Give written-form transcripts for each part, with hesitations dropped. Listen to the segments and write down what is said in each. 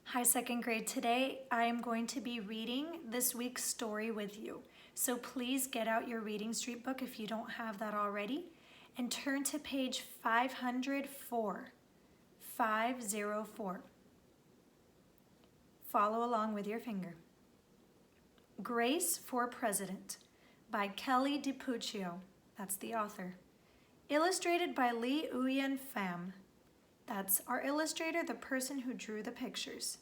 Hi, second grade. Today I am going to be reading this week's story with you. So please get out your reading street book if you don't have that already and turn to page 504. 504. Follow along with your finger. Grace for President by Kelly DiPuccio. That's the author. Illustrated by Lee Uyen Pham. That's our illustrator, the person who drew the pictures.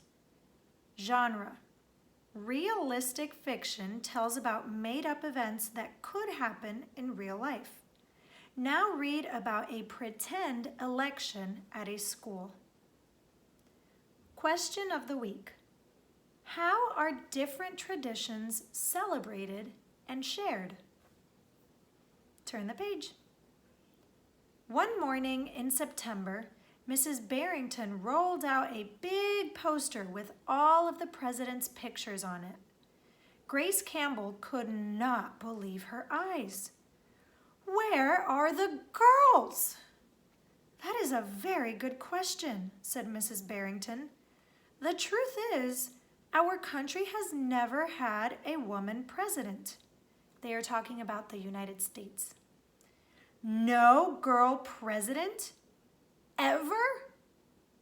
Genre: realistic fiction tells about made-up events that could happen in real life. Now read about a pretend election at a school. Question of the week: how are different traditions celebrated and shared? Turn the page. One morning in September, Mrs. Barrington rolled out a big poster with all of the president's pictures on it. Grace Campbell could not believe her eyes. "Where are the girls?" "That is a very good question," said Mrs. Barrington. "The truth is, our country has never had a woman president." They are talking about the United States. "No girl president? Ever?"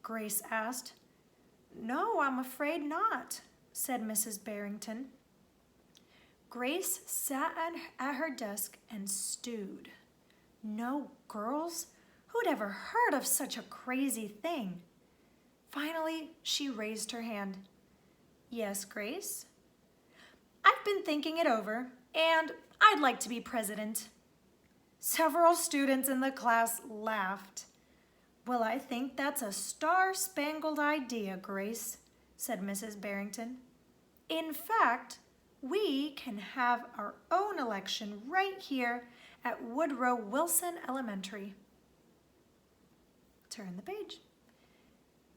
Grace asked. "No, I'm afraid not," said Mrs. Barrington. Grace sat at her desk and stewed. No girls? Who'd ever heard of such a crazy thing? Finally, she raised her hand. "Yes, Grace?" "I've been thinking it over, and I'd like to be president." Several students in the class laughed. "Well, I think that's a star-spangled idea, Grace," said Mrs. Barrington. "In fact, we can have our own election right here at Woodrow Wilson Elementary." Turn the page.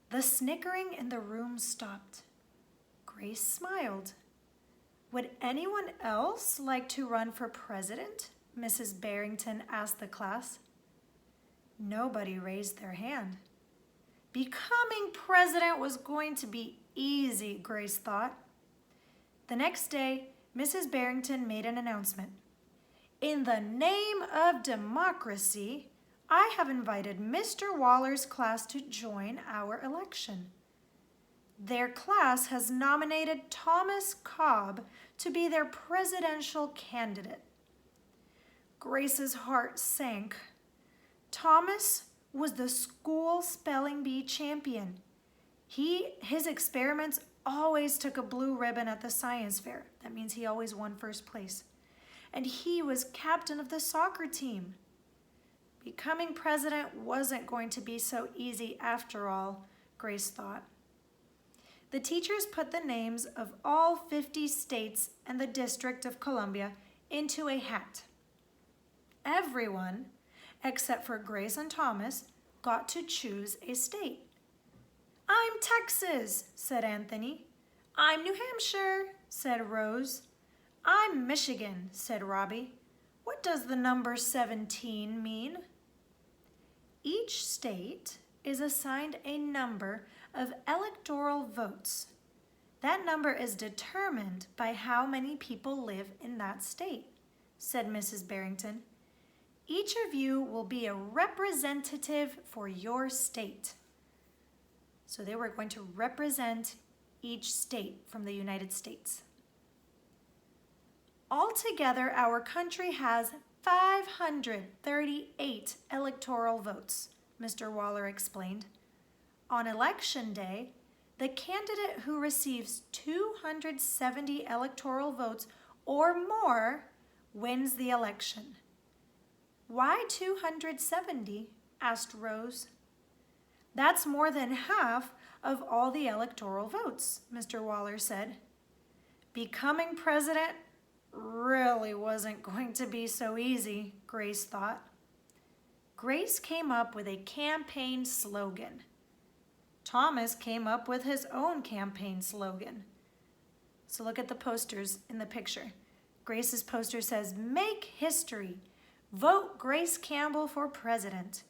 The snickering in the room stopped. Grace smiled. "Would anyone else like to run for president?" Mrs. Barrington asked the class. Nobody raised their hand. Becoming president was going to be easy, Grace thought. The next day, Mrs. Barrington made an announcement. "In the name of democracy, I have invited Mr. Waller's class to join our election. Their class has nominated Thomas Cobb to be their presidential candidate." Grace's heart sank. Thomas was the school spelling bee champion. His experiments always took a blue ribbon at the science fair. That means he always won first place. And he was captain of the soccer team. Becoming president wasn't going to be so easy after all, Grace thought. The teachers put the names of all 50 states and the District of Columbia into a hat. Everyone, except for Grace and Thomas, got to choose a state. "I'm Texas," said Anthony. "I'm New Hampshire," said Rose. "I'm Michigan," said Robbie. "What does the number 17 mean?" Each state is assigned a number of electoral votes. That number is determined by how many people live in that state, said Mrs. Barrington. Each of you will be a representative for your state. So they were going to represent each state from the United States. Altogether, our country has 538 electoral votes, Mr. Waller explained. On election day, the candidate who receives 270 electoral votes or more wins the election. "Why 270? asked Rose. "That's more than half of all the electoral votes," Mr. Waller said. Becoming president really wasn't going to be so easy, Grace thought. Grace came up with a campaign slogan. Thomas came up with his own campaign slogan. So look at the posters in the picture. Grace's poster says, "Make history. Vote Grace Campbell for president."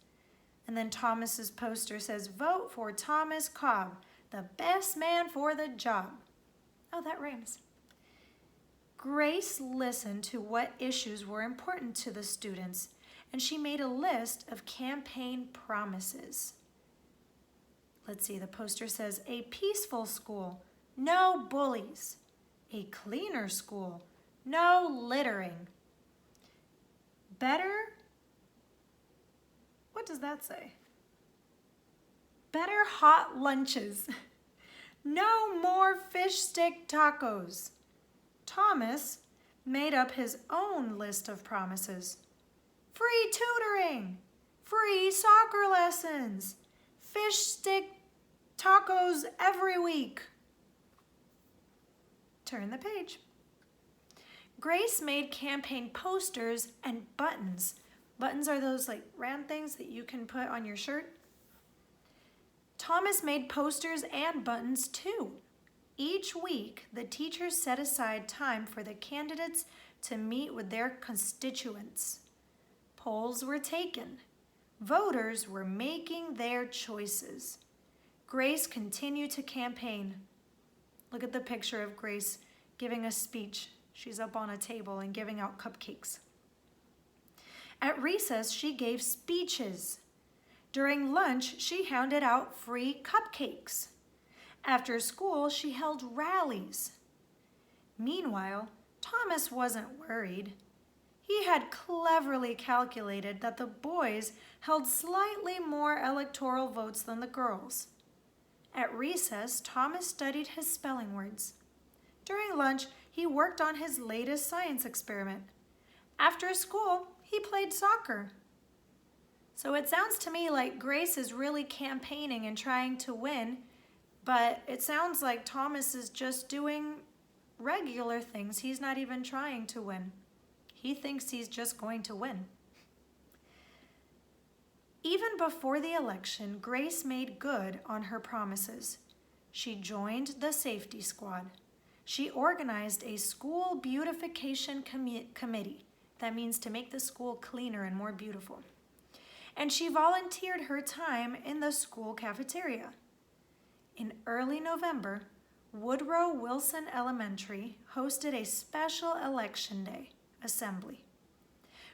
And then Thomas's poster says, "Vote for Thomas Cobb, the best man for the job. Oh, that rhymes. Grace listened to what issues were important to the students, and she made a list of campaign promises. Let's see, the poster says, a peaceful school, no bullies. A cleaner school, no littering. Better, what does that say? Better hot lunches. No more fish stick tacos. Thomas made up his own list of promises. Free tutoring, free soccer lessons, fish stick tacos every week. Turn the page. Grace made campaign posters and buttons. Buttons are those like round things that you can put on your shirt. Thomas made posters and buttons too. Each week, the teachers set aside time for the candidates to meet with their constituents. Polls were taken. Voters were making their choices. Grace continued to campaign. Look at the picture of Grace giving a speech. She's up on a table and giving out cupcakes. At recess, she gave speeches. During lunch, she handed out free cupcakes. After school, she held rallies. Meanwhile, Thomas wasn't worried. He had cleverly calculated that the boys held slightly more electoral votes than the girls. At recess, Thomas studied his spelling words. During lunch, he worked on his latest science experiment. After school, he played soccer. So it sounds to me like Grace is really campaigning and trying to win, but it sounds like Thomas is just doing regular things. He's not even trying to win. He thinks he's just going to win. Even before the election, Grace made good on her promises. She joined the safety squad. She organized a school beautification committee. That means to make the school cleaner and more beautiful. And she volunteered her time in the school cafeteria. In early November, Woodrow Wilson Elementary hosted a special election day assembly.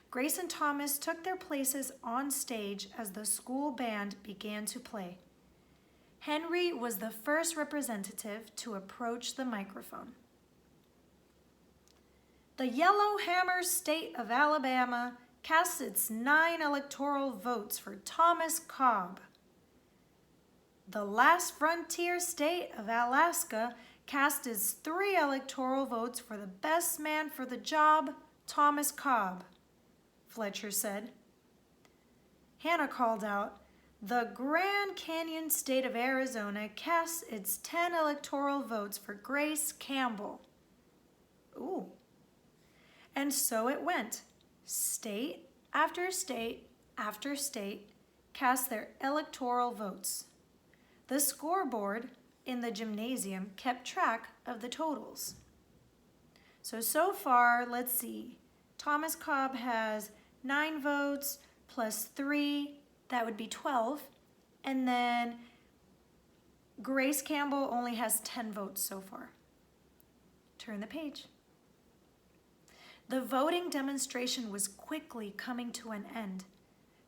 Grace and Thomas took their places on stage as the school band began to play. Henry was the first representative to approach the microphone. The Yellowhammer State of Alabama casts its 9 electoral votes for Thomas Cobb. The Last Frontier State of Alaska cast its 3 electoral votes for the best man for the job, Thomas Cobb, Fletcher said. Hannah called out, the Grand Canyon State of Arizona casts its 10 electoral votes for Grace Campbell. Ooh. And so it went. State after state after state cast their electoral votes. The scoreboard in the gymnasium kept track of the totals. So far, let's see. Thomas Cobb has 9 votes plus 3, that would be 12. And then Grace Campbell only has 10 votes so far. Turn the page. The voting demonstration was quickly coming to an end.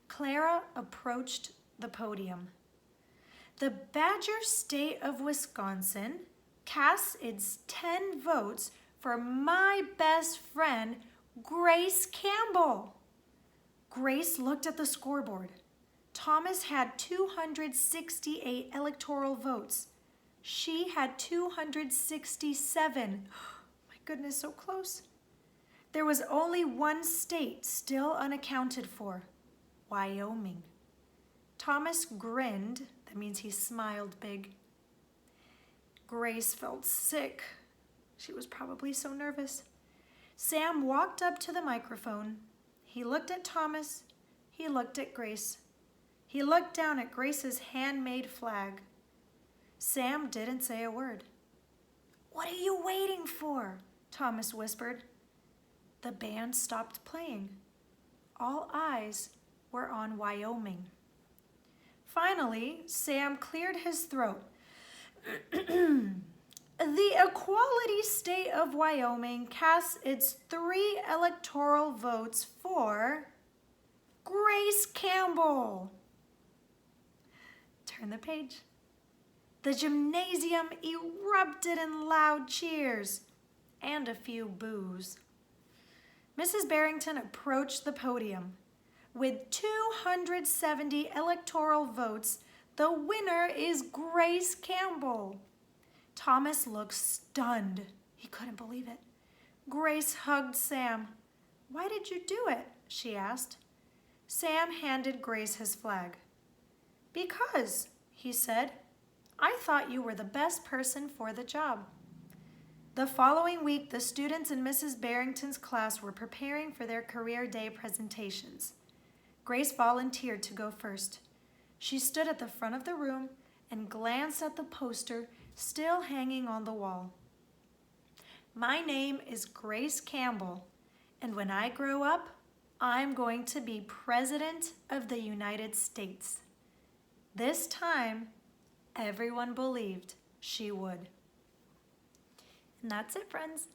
Clara approached the podium. The Badger State of Wisconsin casts its 10 votes for my best friend, Grace Campbell. Grace looked at the scoreboard. Thomas had 268 electoral votes. She had 267. My goodness, so close. There was only one state still unaccounted for, Wyoming. Thomas grinned. That means he smiled big. Grace felt sick. She was probably so nervous. Sam walked up to the microphone. He looked at Thomas. He looked at Grace. He looked down at Grace's handmade flag. Sam didn't say a word. What are you waiting for? Thomas whispered. The band stopped playing. All eyes were on Wyoming. Finally, Sam cleared his throat. The equality state of Wyoming casts its 3 electoral votes for Grace Campbell. Turn the page. The gymnasium erupted in loud cheers and a few boos. Mrs. Barrington approached the podium. With 270 electoral votes, the winner is Grace Campbell. Thomas looked stunned. He couldn't believe it. Grace hugged Sam. "Why did you do it?" she asked. Sam handed Grace his flag. "Because," he said, "I thought you were the best person for the job." The following week, the students in Mrs. Barrington's class were preparing for their career day presentations. Grace volunteered to go first. She stood at the front of the room and glanced at the poster still hanging on the wall. "My name is Grace Campbell, and when I grow up, I'm going to be President of the United States." This time, everyone believed she would. And that's it, friends.